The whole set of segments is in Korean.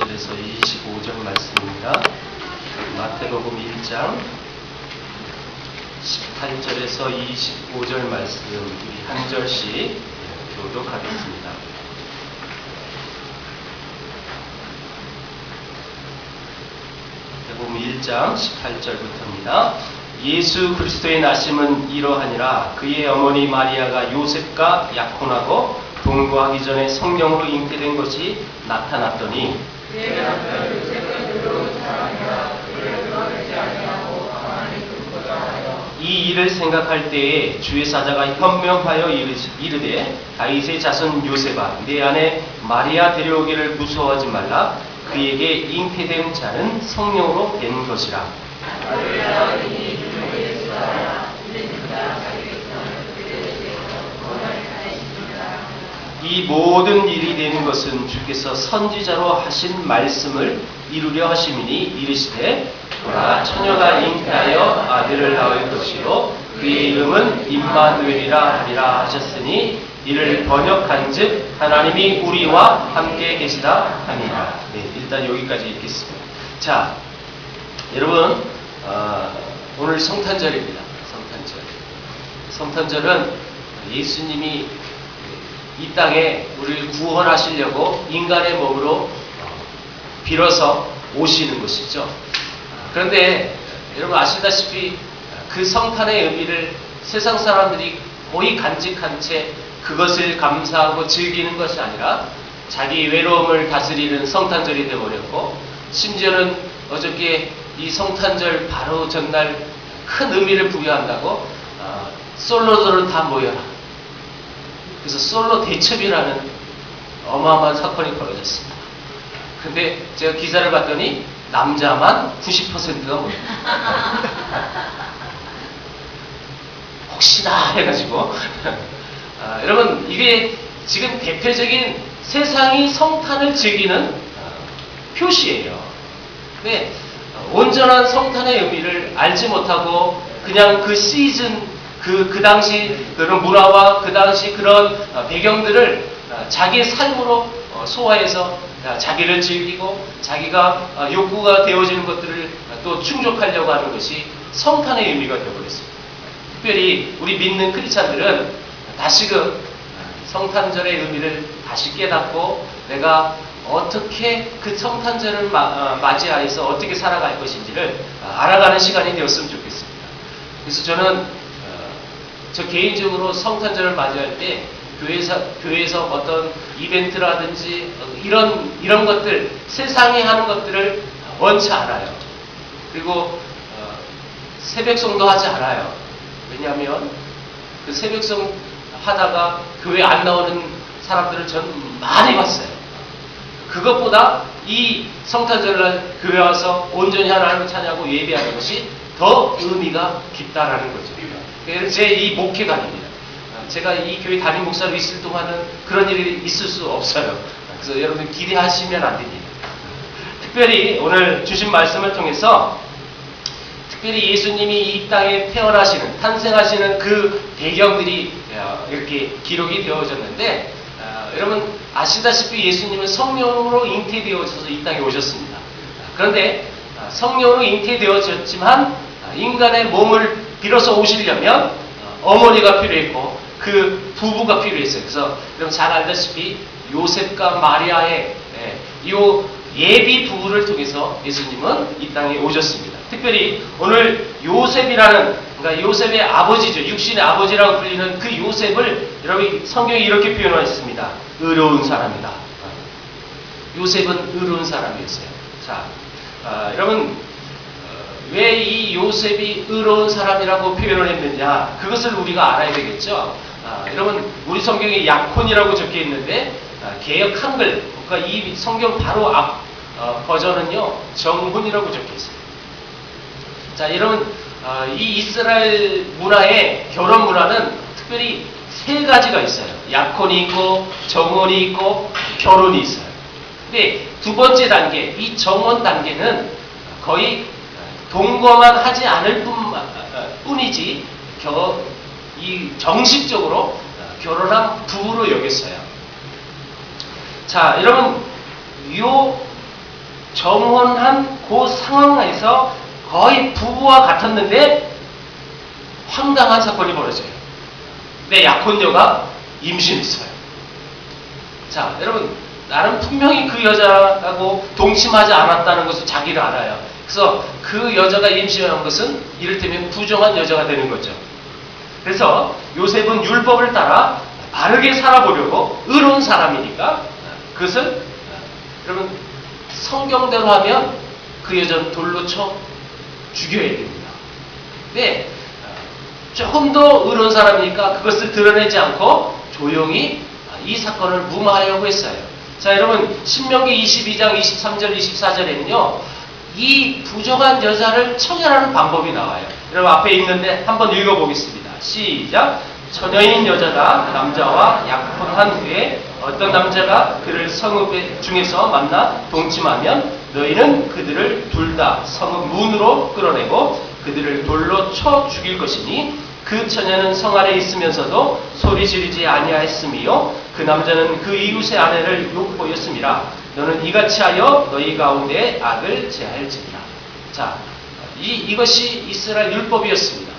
18절에서 25절 말씀입니다. 마태복음 1장 18절에서 25절 말씀 우리 한 절씩 교독하겠습니다. 마태복음 1장 18절부터입니다. 예수 그리스도의 나심은 이러하니라. 그의 어머니 마리아가 요셉과 약혼하고 동거하기 전에 성령으로 잉태된 것이 나타났더니 이 일을 생각할 때에 주의 사자가 현명하여 이르되 다윗의 자손 요셉아 내 아내 마리아 데려오기를 무서워하지 말라. 그에게 잉태된 자는 성령으로 된 것이라. 이 모든 일이 되는 것은 주께서 선지자로 하신 말씀을 이루려 하심이니 이르시되 보라 처녀가 잉태하여 아들을 낳을 것이요 그의 이름은 임마누엘이라 하리라 하셨으니 이를 번역한즉 하나님이 우리와 함께 계시다 하니라. 네, 일단 여기까지 읽겠습니다. 자, 여러분 오늘 성탄절입니다. 성탄절은 예수님이 이 땅에 우리를 구원하시려고 인간의 몸으로 빌어서 오시는 것이죠. 그런데 여러분 아시다시피 그 성탄의 의미를 세상 사람들이 거의 간직한 채 그것을 감사하고 즐기는 것이 아니라 자기 외로움을 다스리는 성탄절이 되어버렸고, 심지어는 어저께 이 성탄절 바로 전날 큰 의미를 부여한다고 솔로들은 다 모여라. 그래서 솔로 대첩이라는 어마어마한 사건이 벌어졌습니다. 근데 제가 기사를 봤더니 남자만 90%가 모입니다. 혹시나 해가지고 여러분 이게 지금 대표적인 세상이 성탄을 즐기는 표시예요. 근데 온전한 성탄의 의미를 알지 못하고 그냥 그 시즌 그 당시 그런 문화와 그 당시 그런 배경들을 자기의 삶으로 소화해서 자기를 즐기고 자기가 욕구가 되어지는 것들을 또 충족하려고 하는 것이 성탄의 의미가 되어버렸습니다. 특별히 우리 믿는 크리스찬들은 다시금 성탄절의 의미를 다시 깨닫고 내가 어떻게 그 성탄절을 맞이하여서 어떻게 살아갈 것인지를 알아가는 시간이 되었으면 좋겠습니다. 그래서 저는 저 개인적으로 성탄절을 맞이할 때 교회에서 어떤 이벤트라든지 이런 것들, 세상이 하는 것들을 원치 않아요. 그리고 새벽송도 하지 않아요. 왜냐하면 그 새벽송 하다가 교회 안 나오는 사람들을 저는 많이 봤어요. 그것보다 이 성탄절날 교회 와서 온전히 하나님을 찬양하고 예배하는 것이 더 의미가 깊다라는 거죠. 제 이 목회관입니다. 제가 이 교회 담임 목사로 있을 동안은 그런 일이 있을 수 없어요. 그래서 여러분 기대하시면 안 됩니다. 특별히 오늘 주신 말씀을 통해서 특별히 예수님이 이 땅에 태어나시는, 탄생하시는 그 배경들이 이렇게 기록이 되어졌는데 여러분 아시다시피 예수님은 성령으로 잉태되어져서 이 땅에 오셨습니다. 그런데 성령으로 잉태되어졌지만 인간의 몸을 빌어서 오시려면 어머니가 필요했고 그 부부가 필요했어요. 그래서 여러분 잘 알다시피 요셉과 마리아의 이 예비 부부를 통해서 예수님은 이 땅에 오셨습니다. 특별히 오늘 요셉이라는, 그러니까 요셉의 아버지죠. 육신의 아버지라고 불리는 그 요셉을 여러분 성경이 이렇게 표현하셨습니다. 의로운 사람이다. 요셉은 의로운 사람이었어요. 자, 여러분 왜 이 요셉이 의로운 사람이라고 표현을 했느냐, 그것을 우리가 알아야 되겠죠. 여러분 우리 성경에 약혼이라고 적혀 있는데 개역 한글, 그러니까 이 성경 바로 앞 버전은요 정혼이라고 적혀 있어요. 자, 여러분 이 이스라엘 문화의 결혼 문화는 특별히 세 가지가 있어요. 약혼이 있고 정혼이 있고 결혼이 있어요. 근데 두 번째 단계, 이 정혼 단계는 거의 동거만 하지 않을 뿐이지 이 정식적으로 결혼한 부부로 여겼어요. 자, 여러분 정혼한 그 상황에서 거의 부부와 같았는데 황당한 사건이 벌어져요. 내 약혼녀가 임신했어요. 자, 여러분, 나는 분명히 그 여자하고 동침하지 않았다는 것을 자기는 알아요. 그래서 그 여자가 임신한 것은 이를테면 부정한 여자가 되는 거죠. 그래서 요셉은 율법을 따라 바르게 살아보려고 의로운 사람이니까 그것을 여러분 성경대로 하면 그 여자는 돌로 쳐 죽여야 됩니다. 근데 조금 더 의로운 사람이니까 그것을 드러내지 않고 조용히 이 사건을 무마하려고 했어요. 자, 여러분 신명기 22장 23절 24절에는요 이 부정한 여자를 처벌하는 방법이 나와요. 여러분 앞에 있는데 한번 읽어보겠습니다. 시작. 처녀인 여자가 남자와 약혼한 후에 어떤 남자가 그를 성읍 중에서 만나 동침하면 너희는 그들을 둘 다 성읍 문으로 끌어내고 그들을 돌로 쳐 죽일 것이니 그 처녀는 성 안에 있으면서도 소리 지르지 아니하였으며 그 남자는 그 이웃의 아내를 욕보였음이라. 너는 이같이 하여 너희 가운데 악을 제할지니라. 자, 이것이 이스라엘 율법이었습니다.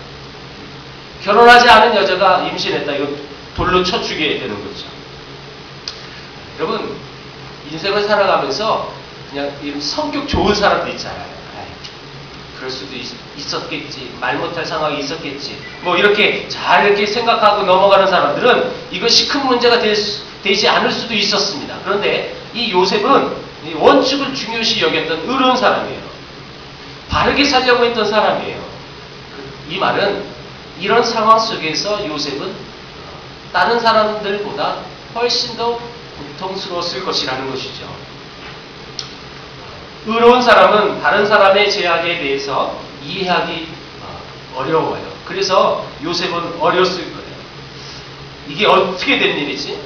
결혼하지 않은 여자가 임신했다. 이거 돌로 쳐 죽여야 되는 거죠. 여러분, 인생을 살아가면서 그냥 이런 성격 좋은 사람도 있잖아요. 그럴 수도 있었겠지. 말 못할 상황이 있었겠지. 뭐 이렇게 잘 이렇게 생각하고 넘어가는 사람들은 이것이 큰 문제가 되지 않을 수도 있었습니다. 그런데 이 요셉은 이 원칙을 중요시 여겼던 의로운 사람이에요. 바르게 살려고 했던 사람이에요. 이 말은 이런 상황 속에서 요셉은 다른 사람들보다 훨씬 더 고통스러웠을 것이라는 것이죠. 의로운 사람은 다른 사람의 죄악에 대해서 이해하기 어려워요. 그래서 요셉은 어려웠을 거예요. 이게 어떻게 된 일이지?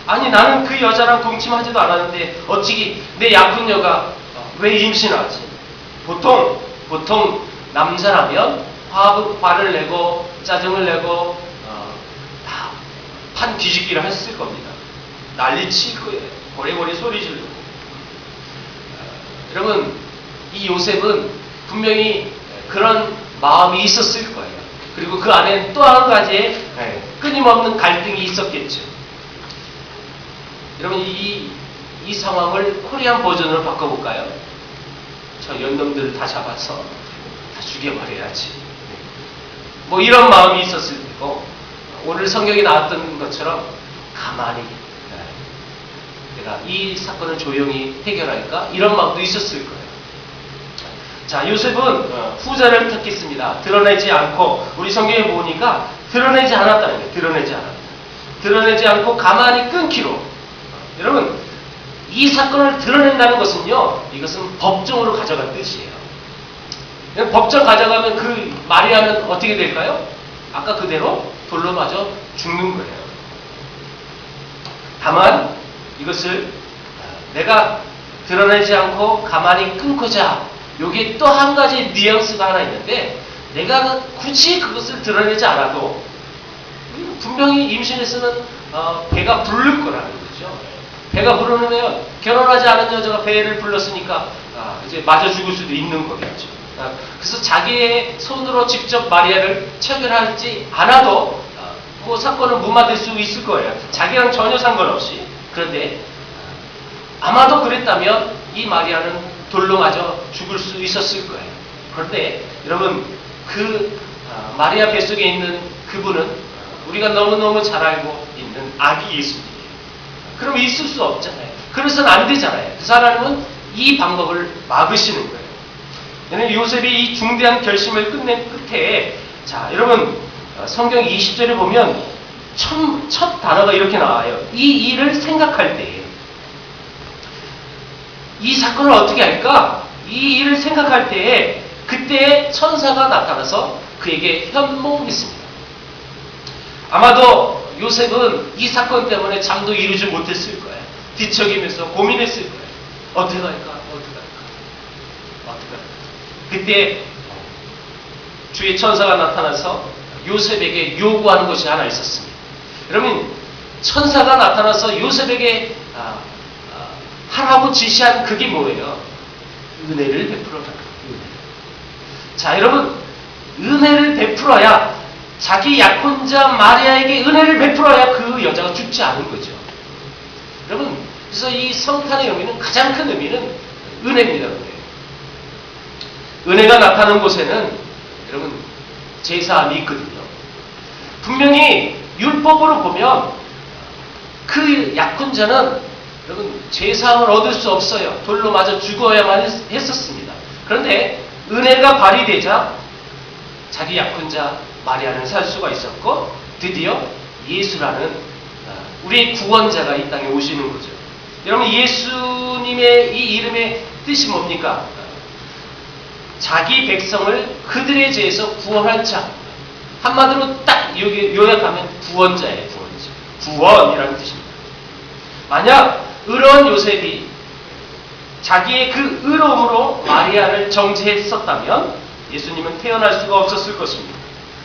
아니 나는 그 여자랑 동침하지도 않았는데 어찌 내 약혼녀가 왜 임신하지? 보통 남자라면 화를 내고 짜증을 내고 다 판 뒤집기를 했을 겁니다. 난리칠 거예요. 고래고래 소리 지르고. 여러분 이 요셉은 분명히 그런 마음이 있었을 거예요. 그리고 그 안에 또 한 가지의 끊임없는 갈등이 있었겠죠. 여러분 이 상황을 코리안 버전으로 바꿔볼까요? 저 연놈들을 다 잡아서 다 죽여버려야지. 뭐 이런 마음이 있었을 테고 오늘 성경에 나왔던 것처럼 가만히 내가 이 사건을 조용히 해결할까? 이런 마음도 있었을 거예요. 자, 요셉은 후자를 택했습니다. 드러내지 않고 우리 성경에 보니까 드러내지 않았다는 거예요. 드러내지 않았다. 드러내지 않고 가만히 끊기로. 여러분 이 사건을 드러낸다는 것은요. 이것은 법정으로 가져갈 뜻이에요. 법정 가져가면 그 마리아는 어떻게 될까요? 아까 그대로 돌로 맞아 죽는 거예요. 다만 이것을 내가 드러내지 않고 가만히 끊고자 여기에 또 한 가지 뉘앙스가 하나 있는데 내가 굳이 그것을 드러내지 않아도 분명히 임신했으면 배가 부를 거라는 거죠. 배가 부르면 결혼하지 않은 여자가 배를 불렀으니까 이제 맞아 죽을 수도 있는 거겠죠. 그래서 자기의 손으로 직접 마리아를 처결하지 않아도 그 사건은 무마될 수 있을 거예요. 자기랑 전혀 상관없이. 그런데 아마도 그랬다면 이 마리아는 돌로 맞아 죽을 수 있었을 거예요. 그런데 여러분 그 마리아 뱃속에 있는 그분은 우리가 너무너무 잘 알고 있는 아기 예수님이에요. 그럼 있을 수 없잖아요. 그래서는 안 되잖아요. 그 사람은 이 방법을 막으시는 거예요. 요셉이 이 중대한 결심을 끝낸 끝에 자 여러분 성경 20절에 보면 첫 단어가 이렇게 나와요. 이 일을 생각할 때에 이 사건을 어떻게 할까? 이 일을 생각할 때에 그때 천사가 나타나서 그에게 현몽했습니다. 아마도 요셉은 이 사건 때문에 잠도 이루지 못했을 거예요. 뒤척이면서 고민했을 거예요. 어떻게 할까? 그때 주의 천사가 나타나서 요셉에게 요구하는 것이 하나 있었습니다. 여러분 천사가 나타나서 요셉에게 하라고 지시한 그게 뭐예요? 은혜를 베풀어라. 자, 여러분, 은혜를 베풀어야, 자기 약혼자 마리아에게 은혜를 베풀어야 그 여자가 죽지 않은 거죠. 여러분, 그래서 이 성탄의 의미는, 가장 큰 의미는 은혜입니다. 은혜가 나타나는 곳에는 여러분 제사함이 있거든요. 분명히 율법으로 보면 그 약혼자는 여러분 제사함을 얻을 수 없어요. 돌로 맞아 죽어야만 했었습니다. 그런데 은혜가 발휘되자 자기 약혼자 마리아는 살 수가 있었고, 드디어 예수라는 우리의 구원자가 이 땅에 오시는 거죠. 여러분, 예수님의 이 이름의 뜻이 뭡니까? 자기 백성을 그들의 죄에서 구원할 자. 한마디로 딱 요약하면 구원자예요. 구원자. 구원이라는 뜻입니다. 만약 의로운 요셉이 자기의 그 의로움으로 마리아를 정죄했었다면 예수님은 태어날 수가 없었을 것입니다.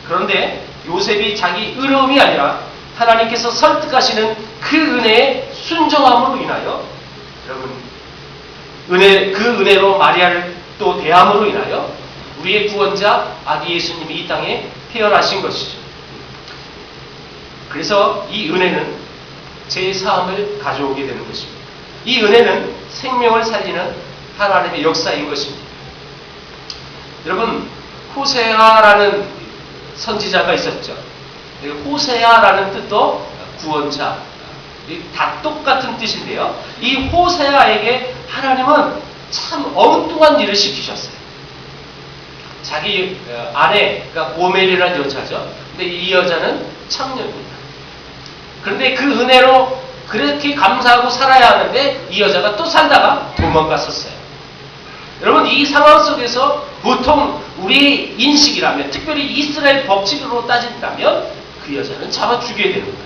그런데 요셉이 자기 의로움이 아니라 하나님께서 설득하시는 그 은혜의 순종함으로 인하여, 여러분, 그 은혜로 마리아를 또 대함으로 인하여 우리의 구원자 아기 예수님이 이 땅에 태어나신 것이죠. 그래서 이 은혜는 제사함을 가져오게 되는 것입니다. 이 은혜는 생명을 살리는 하나님의 역사인 것입니다. 여러분, 호세아라는 선지자가 있었죠. 호세아라는 뜻도 구원자, 다 똑같은 뜻인데요. 이 호세아에게 하나님은 참 엉뚱한 일을 시키셨어요. 자기 아내, 그러니까 고멜이라는 여자죠. 근데 이 여자는 창녀입니다. 그런데 그 은혜로 그렇게 감사하고 살아야 하는데 이 여자가 또 살다가 도망갔었어요. 여러분, 이 상황 속에서 보통 우리 인식이라면, 특별히 이스라엘 법칙으로 따진다면 그 여자는 잡아 죽여야 되는 거예요.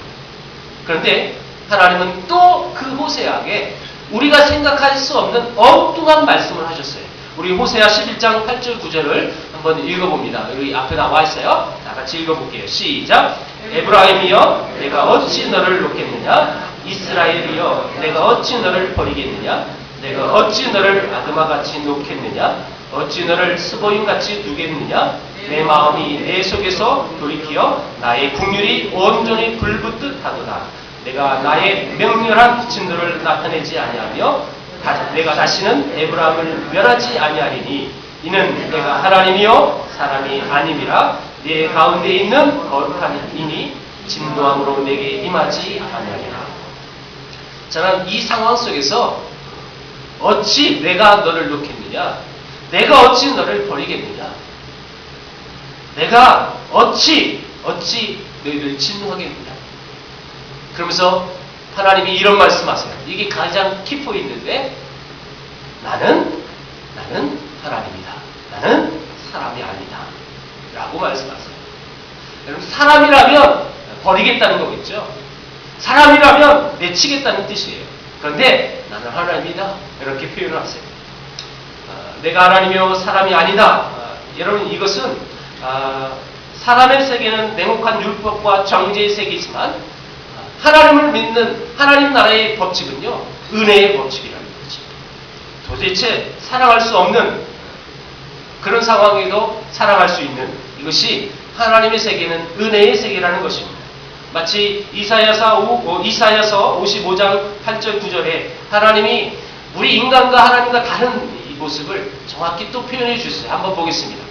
그런데 하나님은 또 그 호세아에게 우리가 생각할 수 없는 엉뚱한 말씀을 하셨어요. 우리 호세아 11장 8절 9절을 한번 읽어봅니다. 여기 앞에 나와 있어요. 다 같이 읽어볼게요. 시작. 에브라임이여, 내가 어찌 너를 놓겠느냐? 이스라엘이여, 내가 어찌 너를 버리겠느냐? 내가 어찌 너를 아드마같이 놓겠느냐? 어찌 너를 스보임같이 두겠느냐? 내 마음이 내 속에서 돌이키어 나의 국률이 온전히 불붙듯 하도다. 내가 나의 명렬한 진노를 나타내지 아니하며 내가 다시는 에브라임을 멸하지 아니하리니 이는 내가 하나님이요 사람이 아님이라. 내 가운데 있는 거룩한 이니 진노함으로 내게 임하지 아니하리라. 저는 이 상황 속에서 어찌 내가 너를 놓겠느냐? 내가 어찌 너를 버리겠느냐? 내가 어찌 너희를 진노하겠느냐? 그러면서 하나님이 이런 말씀하세요. 이게 가장 키포인트인데, 나는 하나님이다. 나는 사람이 아니다. 라고 말씀하세요. 여러분, 사람이라면 버리겠다는 거겠죠. 사람이라면 내치겠다는 뜻이에요. 그런데 나는 하나님이다. 이렇게 표현을 하세요. 내가 하나님이요 사람이 아니다. 여러분, 이것은 사람의 세계는 냉혹한 율법과 정죄의 세계이지만 하나님을 믿는 하나님 나라의 법칙은요, 은혜의 법칙이라는 거죠. 도대체 사랑할 수 없는 그런 상황에도 사랑할 수 있는, 이것이 하나님의 세계는 은혜의 세계라는 것입니다. 마치 이사야서 55장 8절 9절에 하나님이 우리 인간과 하나님과 다른 이 모습을 정확히 또 표현해 주셨어요. 한번 보겠습니다.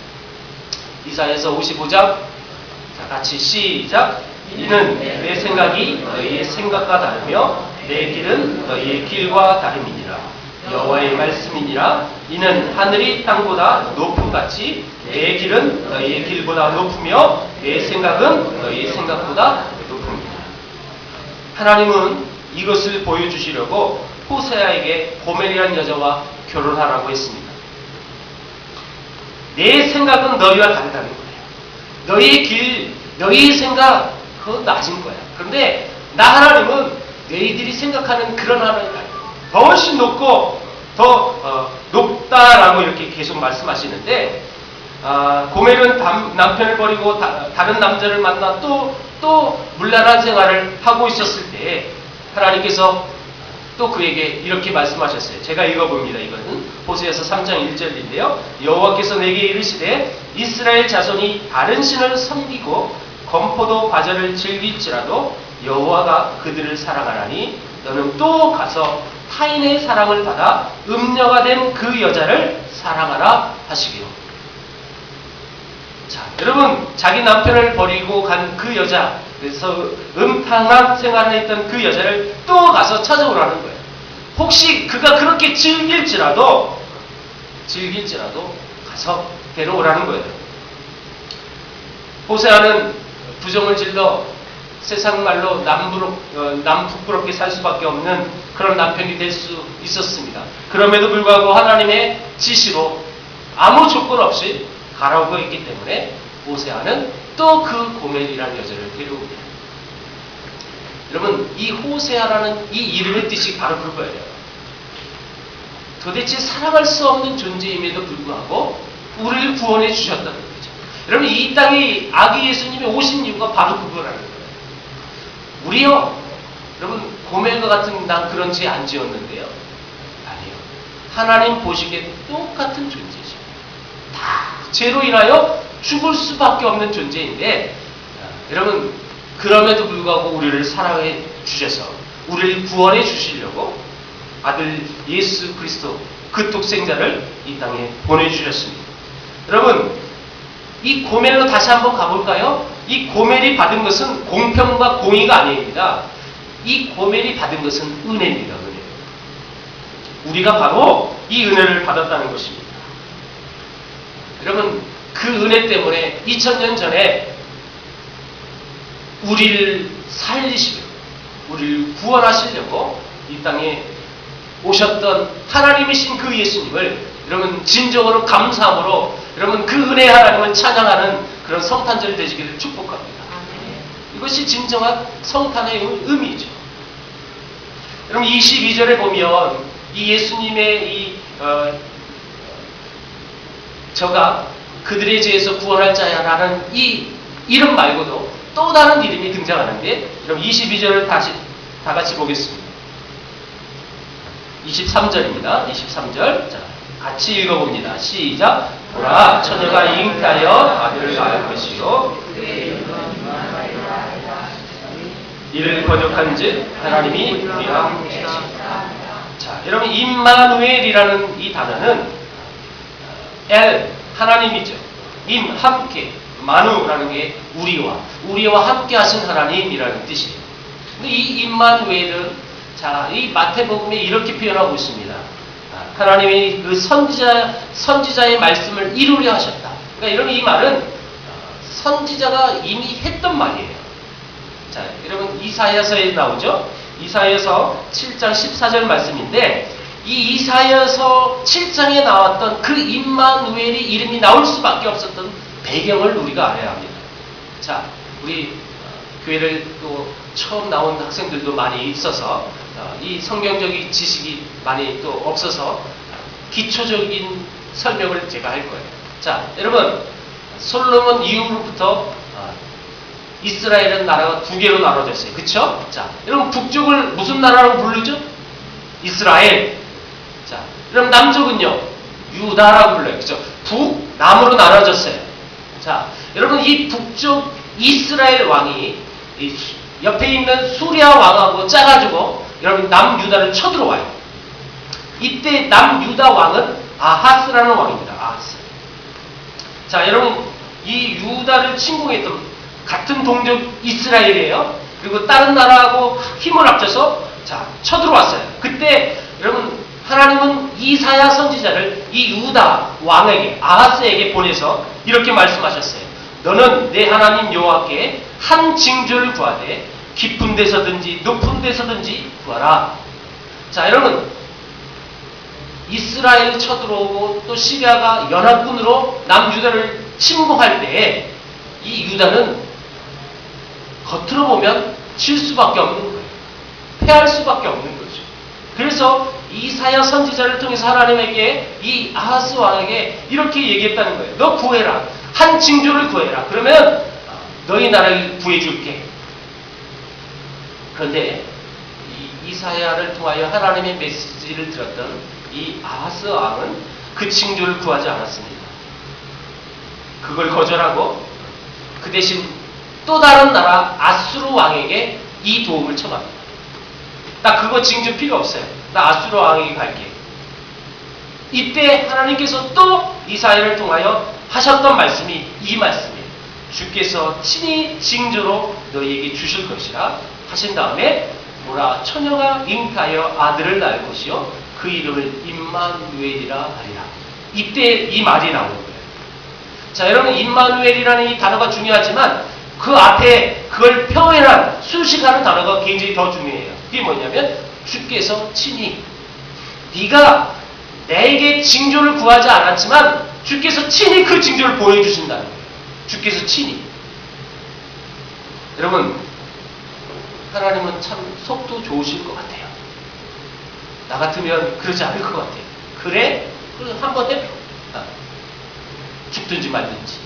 이사야서 55장, 자, 같이 시작. 이는 내 생각이 너희의 생각과 다르며 내 길은 너희의 길과 다름이니라. 여호와의 말씀이니라. 이는 하늘이 땅보다 높음같이 내 길은 너희의 길보다 높으며 내 생각은 너희의 생각보다 높음이니라. 하나님은 이것을 보여주시려고 호세아에게 고멜이라는 여자와 결혼하라고 했습니다. 내 생각은 너희와 다르다는 거예요. 너희의 길, 너희의 생각, 그건 낮은 거야. 그런데 나 하나님은 너희들이 생각하는 그런 하나님이 아니에요. 더 훨씬 높고 더 높다라고 이렇게 계속 말씀하시는데, 고멜은 남편을 버리고 다른 남자를 만나 또 문란한 생활을 하고 있었을 때 하나님께서 또 그에게 이렇게 말씀하셨어요. 제가 읽어봅니다. 이거는 호세아서 3장 1절인데요. 여호와께서 내게 이르시되 이스라엘 자손이 다른 신을 섬기고 건포도 과자를 즐길지라도 여호와가 그들을 사랑하나니 너는 또 가서 타인의 사랑을 받아 음녀가 된 그 여자를 사랑하라 하시기로. 자, 여러분, 자기 남편을 버리고 간 그 여자, 그래서 음탕한 생활을 했던 그 여자를 또 가서 찾아오라는 거예요. 혹시 그가 그렇게 즐길지라도 가서 데려오라는 거예요. 호세아는 부정을 질러 세상 말로 남부끄럽게 살 수밖에 없는 그런 남편이 될 수 있었습니다. 그럼에도 불구하고 하나님의 지시로 아무 조건 없이 가라고 했기 때문에 호세아는 또 그 고멜이라는 여자를 데려옵니다. 여러분, 이 호세아라는 이 이름의 뜻이 바로 그거예요. 도대체 사랑할 수 없는 존재임에도 불구하고 우리를 구원해 주셨다는 거죠. 여러분, 이 땅에 아기 예수님이 오신 이유가 바로 그거라는 거예요. 우리요, 여러분, 고멜과 같은 난 그런 죄 안 지었는데요. 아니요. 하나님 보시기에 똑같은 존재죠. 다 죄로 인하여 죽을 수밖에 없는 존재인데, 여러분, 그럼에도 불구하고 우리를 사랑해 주셔서 우리를 구원해 주시려고 아들 예수 그리스도 그 독생자를 이 땅에 보내주셨습니다. 여러분, 이 고멜로 다시 한번 가볼까요? 이 고멜이 받은 것은 공평과 공의가 아닙니다. 이 고멜이 받은 것은 은혜입니다. 은혜. 우리가 바로 이 은혜를 받았다는 것입니다. 여러분, 그 은혜 때문에 2000년 전에 우리를 살리시려고, 우리를 구원하시려고 이 땅에 오셨던 하나님이신 그 예수님을 여러분 진정으로 감사함으로 여러분 그 은혜의 하나님을 찬양하는 그런 성탄절 되시기를 축복합니다. 이것이 진정한 성탄의 의미죠. 여러분 22절에 보면 이 예수님의 저가 그들의 죄에서 구원할 자야라는 이 이름 말고도 또 다른 이름이 등장하는데, 그럼 22절을 다시 다 같이 보겠습니다. 23절입니다. 23절. 자, 같이 읽어봅니다. 시작. 보라, 처녀가 잉태하여 아들을 낳을 것이요 이를 거듭한즉 하나님이 우리와 함께하시리라. 자, 여러분 임마누엘이라는 이 단어는 엘 하나님이죠. 임 함께, 마누라는 게 우리와 함께 하신 하나님이라는 뜻이에요. 근데 이 임마누엘은 자, 이 마태복음에 이렇게 표현하고 있습니다. 하나님이 그 선지자의 말씀을 이루려 하셨다. 그러니까 이런 이 말은 선지자가 이미 했던 말이에요. 자, 여러분 이사야서에 나오죠? 이사야서 7장 14절 말씀인데, 이 이사야서 7장에 나왔던 그 임마누엘이 이름이 나올 수밖에 없었던 배경을 우리가 알아야 합니다. 자, 우리 교회를 또 처음 나온 학생들도 많이 있어서 이 성경적인 지식이 많이 또 없어서 기초적인 설명을 제가 할 거예요. 자, 여러분 솔로몬 이후로부터 이스라엘은 나라가 두 개로 나눠졌어요. 그쵸? 자, 여러분 북쪽을 무슨 나라라고 부르죠? 이스라엘. 자, 그럼 남쪽은요? 유다라고 불러요. 그쵸? 북남으로 나눠졌어요. 자, 여러분 이 북쪽 이스라엘 왕이 옆에 있는 수리아 왕하고 짜가지고 여러분 남유다를 쳐들어와요. 이때 남유다 왕은 아하스라는 왕입니다. 아하스. 자, 여러분 이 유다를 침공했던 같은 동족 이스라엘이에요. 그리고 다른 나라하고 힘을 합쳐서 자 쳐들어왔어요. 그때 여러분 하나님은 이사야 선지자를 이 유다 왕에게 아하스에게 보내서 이렇게 말씀하셨어요. 너는 내 하나님 여호와께 한 징조를 구하되 깊은 데서든지 높은 데서든지 구하라. 자, 여러분 이스라엘이 쳐들어오고 또 시리아가 연합군으로 남유다를 침공할 때 이 유다는 겉으로 보면 질 수밖에 없는 거예요. 패할 수밖에 없는 거죠. 그래서 이사야 선지자를 통해서 하나님에게 이 아하스 왕에게 이렇게 얘기했다는 거예요. 너 구해라. 한 징조를 구해라. 그러면 너희 나라를 구해줄게. 그런데 이사야를 통하여 하나님의 메시지를 들었던 이 아하스 왕은 그 징조를 구하지 않았습니다. 그걸 거절하고 그 대신 또 다른 나라 아수르 왕에게 이 도움을 청합니다. 나 그거 징조 필요 없어요. 나 아수르 왕에게 갈게. 이때 하나님께서 또 이사야를 통하여 하셨던 말씀이 이 말씀이에요. 주께서 친히 징조로 너희에게 주실 것이라 하신 다음에 보라 처녀가 잉타하여 아들을 낳을 것이요 그 이름을 임마누엘이라 하리라. 이때 이 말이 나오는 거예요. 자, 여러분 임마누엘이라는 이 단어가 중요하지만 그 앞에 그걸 표현한 수식하는 단어가 굉장히 더 중요해요. 그게 뭐냐면 주께서 친히 네가 내게 징조를 구하지 않았지만 주께서 친히 그 징조를 보여주신다는 거예요. 주께서 친히. 여러분 하나님은 참 속도 좋으실 것 같아요. 나 같으면 그러지 않을 것 같아요. 그래? 그럼 한번 해봐. 죽든지 말든지.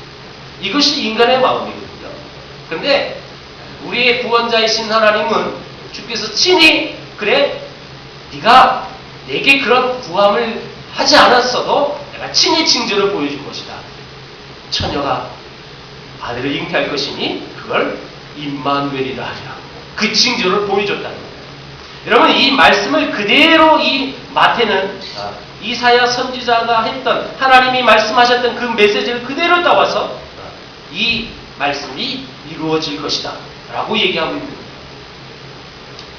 이것이 인간의 마음이거든요. 그런데 우리의 구원자이신 하나님은 주께서 친히 그래? 네가 내게 그런 구함을 하지 않았어도 내가 친히 징조를 보여줄 것이다. 처녀가 아들을 잉태할 것이니 그걸 임마누엘이라 하리라. 그 징조를 보여줬다는 거예요. 여러분 이 말씀을 그대로 이 마태는 이사야 선지자가 했던 하나님이 말씀하셨던 그 메시지를 그대로 따와서 이 말씀이 이루어질 것이다 라고 얘기하고 있는 거예요.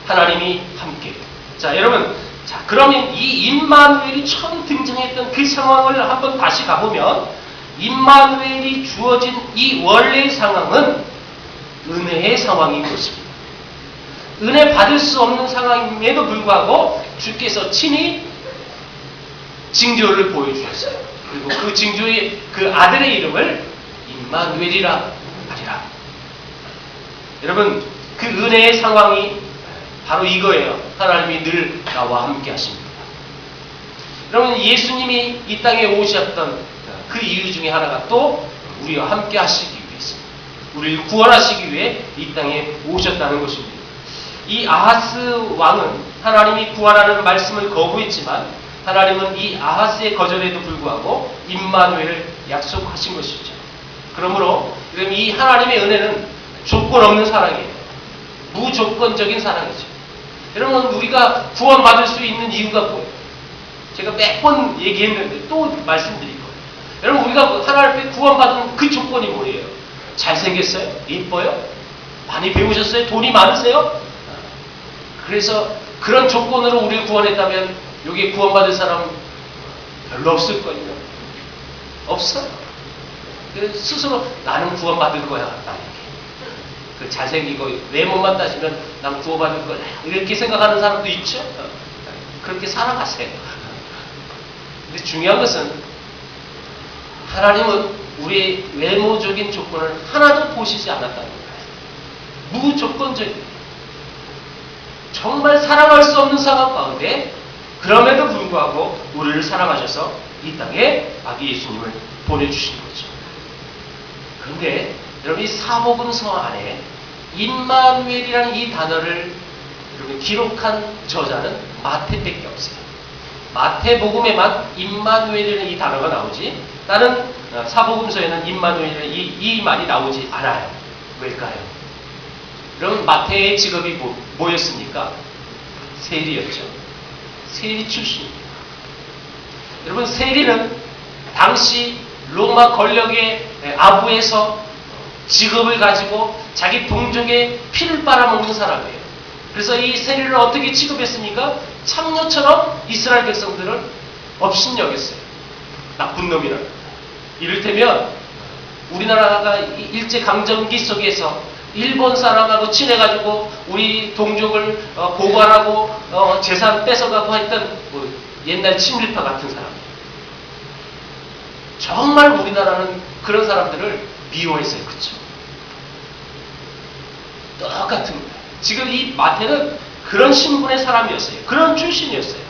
하나님이 함께. 자 여러분 자 그러면 이 임마누엘이 처음 등장했던 그 상황을 한번 다시 가보면 임마누엘이 주어진 이 원래의 상황은 은혜의 상황인 것입니다. 은혜 받을 수 없는 상황임에도 불구하고 주께서 친히 징조를 보여주셨어요. 그리고 그 징조의 그 아들의 이름을 임마누엘이라 하리라. 여러분 그 은혜의 상황이 바로 이거예요. 하나님이 늘 나와 함께 하십니다. 여러분 예수님이 이 땅에 오셨던 그 이유 중에 하나가 또 우리와 함께 하시기 위해서입니다. 우리를 구원하시기 위해 이 땅에 오셨다는 것입니다. 이 아하스 왕은 하나님이 구하라는 말씀을 거부했지만 하나님은 이 아하스의 거절에도 불구하고 임마누엘을 약속하신 것이죠. 그러므로 이 하나님의 은혜는 조건 없는 사랑이에요. 무조건적인 사랑이죠. 여러분 우리가 구원받을 수 있는 이유가 뭐예요? 제가 몇 번 얘기했는데 또 말씀드릴 거예요. 여러분 우리가 하나님 앞에 구원받은 그 조건이 뭐예요? 잘생겼어요? 예뻐요? 많이 배우셨어요? 돈이 많으세요? 그래서 그런 조건으로 우리를 구원했다면 여기에 구원받을 사람 별로 없을 거예요. 없어요. 스스로 나는 구원받을 거야. 그 잘생기고 외모만 따지면 난 구원받을 거야. 이렇게 생각하는 사람도 있죠. 그렇게 살아가세요. 근데 중요한 것은 하나님은 우리의 외모적인 조건을 하나도 보시지 않았다는 거예요. 무조건적인 정말 사랑할 수 없는 상황 가운데 그럼에도 불구하고 우리를 사랑하셔서 이 땅에 아기 예수님을 보내주신 거죠. 그런데 여러분 이 사복음서 안에 임마누엘이라는 이 단어를 여러분 기록한 저자는 마태밖에 없어요. 마태복음에만 임마누엘이라는 이 단어가 나오지 다른 사복음서에는 임마누엘이라는 이 말이 나오지 않아요. 왜일까요? 여러분 마태의 직업이 뭐였습니까? 세리였죠. 세리 출신입니다. 여러분 세리는 당시 로마 권력의 아부에서 직업을 가지고 자기 동족의 피를 빨아먹는 사람이에요. 그래서 이 세리를 어떻게 취급했습니까? 창녀처럼 이스라엘 백성들을 업신여겼어요. 나쁜 놈이라는 거예요. 이를테면 우리나라가 일제강점기 속에서 일본 사람하고 친해가지고 우리 동족을 고발하고 재산 뺏어가고 했던 옛날 친일파 같은 사람. 정말 우리나라는 그런 사람들을 미워했어요. 그렇죠? 똑같은 거예요. 지금 이 마태는 그런 신분의 사람이었어요. 그런 출신이었어요.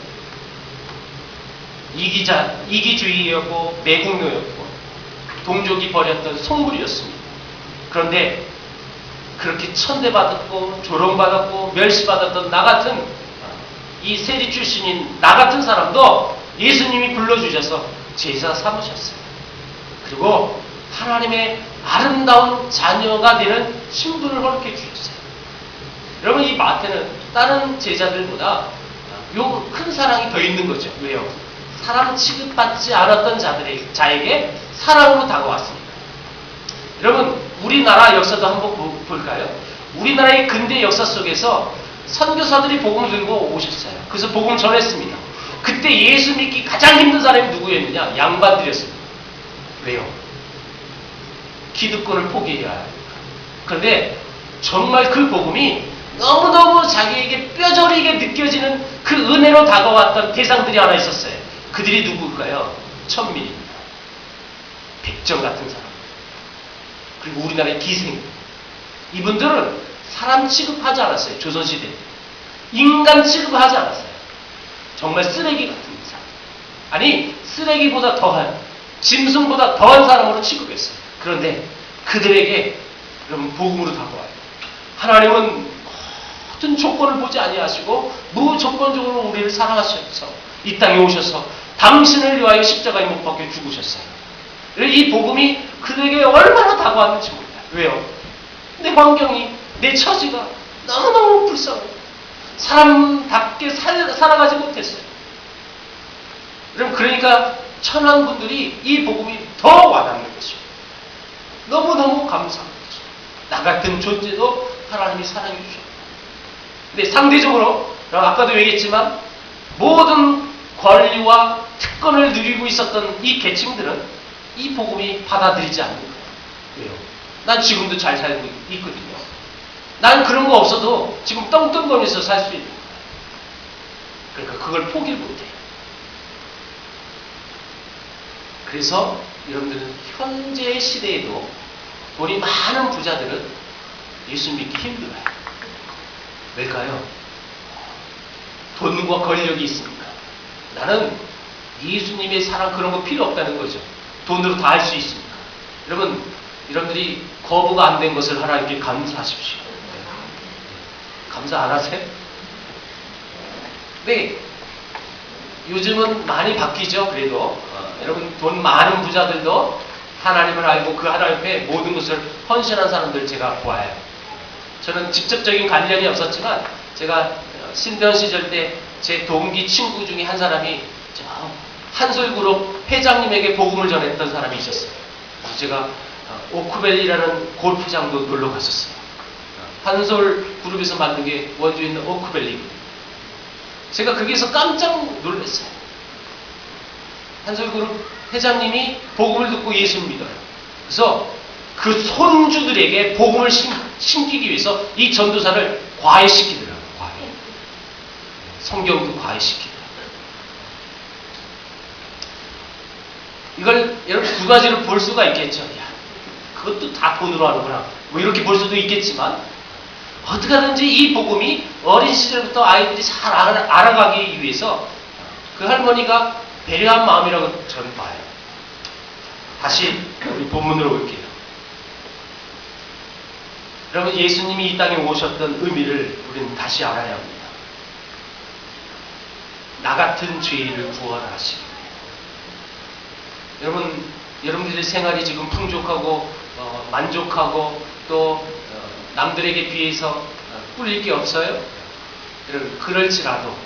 이기주의였고 매국노였고 동족이 벌였던 속물이었습니다. 그런데 그렇게 천대받았고 조롱받았고 멸시받았던 나 같은 이 세리 출신인 나 같은 사람도 예수님이 불러주셔서 제자 삼으셨어요. 그리고 하나님의 아름다운 자녀가 되는 신분을 허락해 주셨어요. 여러분, 이 마태는 다른 제자들보다 요 큰 사랑이 더 있는 거죠. 왜요? 사랑 취급받지 않았던 자에게 사랑으로 다가왔습니다. 여러분, 우리나라 역사도 한번 볼까요? 우리나라의 근대 역사 속에서 선교사들이 복음을 들고 오셨어요. 그래서 복음을 전했습니다. 그때 예수 믿기 가장 힘든 사람이 누구였느냐? 양반들이었습니다. 왜요? 기득권을 포기해야 해요. 그런데 정말 그 복음이 너무너무 자기에게 뼈저리게 느껴지는 그 은혜로 다가왔던 대상들이 하나 있었어요. 그들이 누구일까요? 천민입니다. 백정 같은 사람. 그리고 우리나라의 기생. 이분들은 사람 취급하지 않았어요. 조선시대. 인간 취급하지 않았어요. 정말 쓰레기 같은 사람. 아니, 쓰레기보다 더한, 짐승보다 더한 사람으로 취급했어요. 그런데 그들에게 여러분 복음으로 다가와요. 하나님은 모든 조건을 보지 아니하시고 무조건적으로 우리를 사랑하셔서 이 땅에 오셔서 당신을 위하여 십자가에 못 박혀 죽으셨어요. 이 복음이 그들에게 얼마나 다가왔는지 모릅니다. 왜요? 내 환경이, 내 처지가 너무너무 불쌍해요. 사람답게 살아가지 못했어요. 여러분, 그러니까 천황분들이 이 복음이 더 와닿는 것입니다. 너무너무 감사한 거죠. 나 같은 존재도 하나님이 사랑해 주셨다. 근데 상대적으로 아까도 얘기했지만 모든 권리와 특권을 누리고 있었던 이 계층들은 이 복음이 받아들이지 않는 거예요. 왜요? 난 지금도 잘 살고 있거든요. 난 그런 거 없어도 지금 떵떵거리면서 살 수 있는 거예요. 그러니까 그걸 포기를 못해요. 그래서 여러분들은 현재의 시대에도 돈이 많은 부자들은 예수 믿기 힘들어요. 왜일까요? 돈과 권력이 있으니까. 나는 예수님의 사랑 그런 거 필요 없다는 거죠. 돈으로 다 할 수 있으니까. 여러분, 여러분들이 거부가 안 된 것을 하나님께 감사하십시오. 감사 안 하세요? 네. 요즘은 많이 바뀌죠. 그래도 여러분, 돈 많은 부자들도 하나님을 알고 그 하나님 앞에 모든 것을 헌신한 사람들 제가 보아요. 저는 직접적인 관련이 없었지만 제가 신대원 시절 때 제 동기 친구 중에 한 사람이 한솔그룹 회장님에게 복음을 전했던 사람이 있었어요. 그래서 제가 오크밸리라는 골프장도 놀러 갔었어요. 한솔그룹에서 만든 게 원주에 있는 오크밸리. 제가 거기에서 깜짝 놀랐어요. 한솔그룹 회장님이 복음을 듣고 예수를 믿어요. 그래서 그 손주들에게 복음을 심기기 위해서 이 전도사를 과외시키더라고요. 과외. 성경도 과외시키더라고요. 이걸 여러분 두 가지로 볼 수가 있겠죠. 야, 그것도 다 돈으로 하는구나. 뭐 이렇게 볼 수도 있겠지만 어떻게 하든지 이 복음이 어린 시절부터 아이들이 잘 알아가기 위해서 그 할머니가 배려한 마음이라고 저는 봐요. 다시 우리 본문으로 올게요. 여러분, 예수님이 이 땅에 오셨던 의미를 우리는 다시 알아야 합니다. 나 같은 죄인을 구원하시기 위해. 여러분들의 생활이 지금 풍족하고 만족하고 또 남들에게 비해서 꿀릴 게 없어요? 여러분, 그럴지라도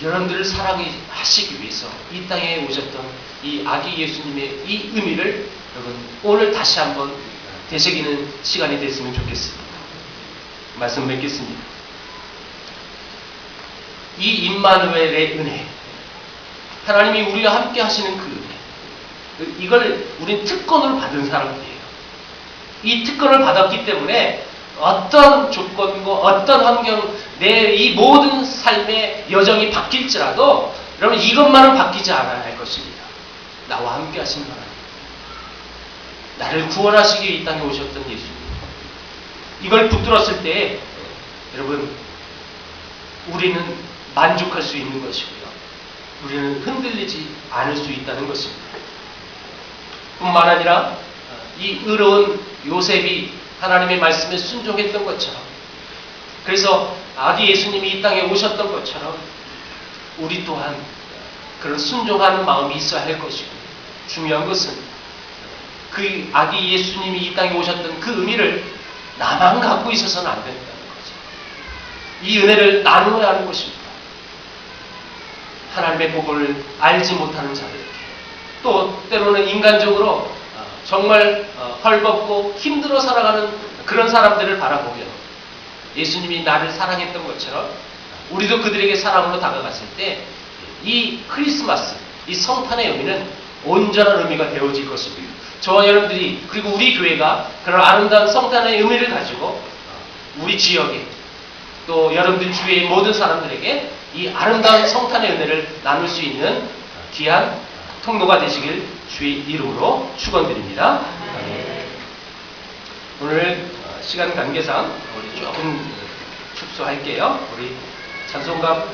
여러분들을 사랑하시기 위해서 이 땅에 오셨던 이 아기 예수님의 이 의미를 여러분 오늘 다시 한번 되새기는 시간이 됐으면 좋겠습니다. 말씀 맺겠습니다. 이 임마누엘의 은혜, 하나님이 우리와 함께 하시는 그 은혜, 이걸 우린 특권으로 받은 사람들이에요. 이 특권을 받았기 때문에 어떤 조건과 어떤 환경, 내 이 모든 삶의 여정이 바뀔지라도 여러분 이것만은 바뀌지 않아야 할 것입니다. 나와 함께 하신 하나님, 나를 구원하시기 위해 이 땅에 오셨던 예수님, 이걸 붙들었을 때 여러분 우리는 만족할 수 있는 것이고요, 우리는 흔들리지 않을 수 있다는 것입니다. 뿐만 아니라 이 의로운 요셉이 하나님의 말씀에 순종했던 것처럼, 그래서 아기 예수님이 이 땅에 오셨던 것처럼 우리 또한 그런 순종하는 마음이 있어야 할 것이고, 중요한 것은 그 아기 예수님이 이 땅에 오셨던 그 의미를 나만 갖고 있어서는 안 된다는 거죠. 이 은혜를 나누어야 하는 것입니다. 하나님의 복을 알지 못하는 자들에게, 또 때로는 인간적으로 정말 헐벗고 힘들어 살아가는 그런 사람들을 바라보며 예수님이 나를 사랑했던 것처럼 우리도 그들에게 사랑으로 다가갔을 때 이 크리스마스, 이 성탄의 의미는 온전한 의미가 되어질 것입니다. 저와 여러분들이, 그리고 우리 교회가 그런 아름다운 성탄의 의미를 가지고 우리 지역에, 또 여러분들 주위의 모든 사람들에게 이 아름다운 성탄의 은혜를 나눌 수 있는 귀한 통로가 되시길 주의 이름으로 축원드립니다. 오늘 시간 관계상 우리 조금 축소할게요. 우리 찬송가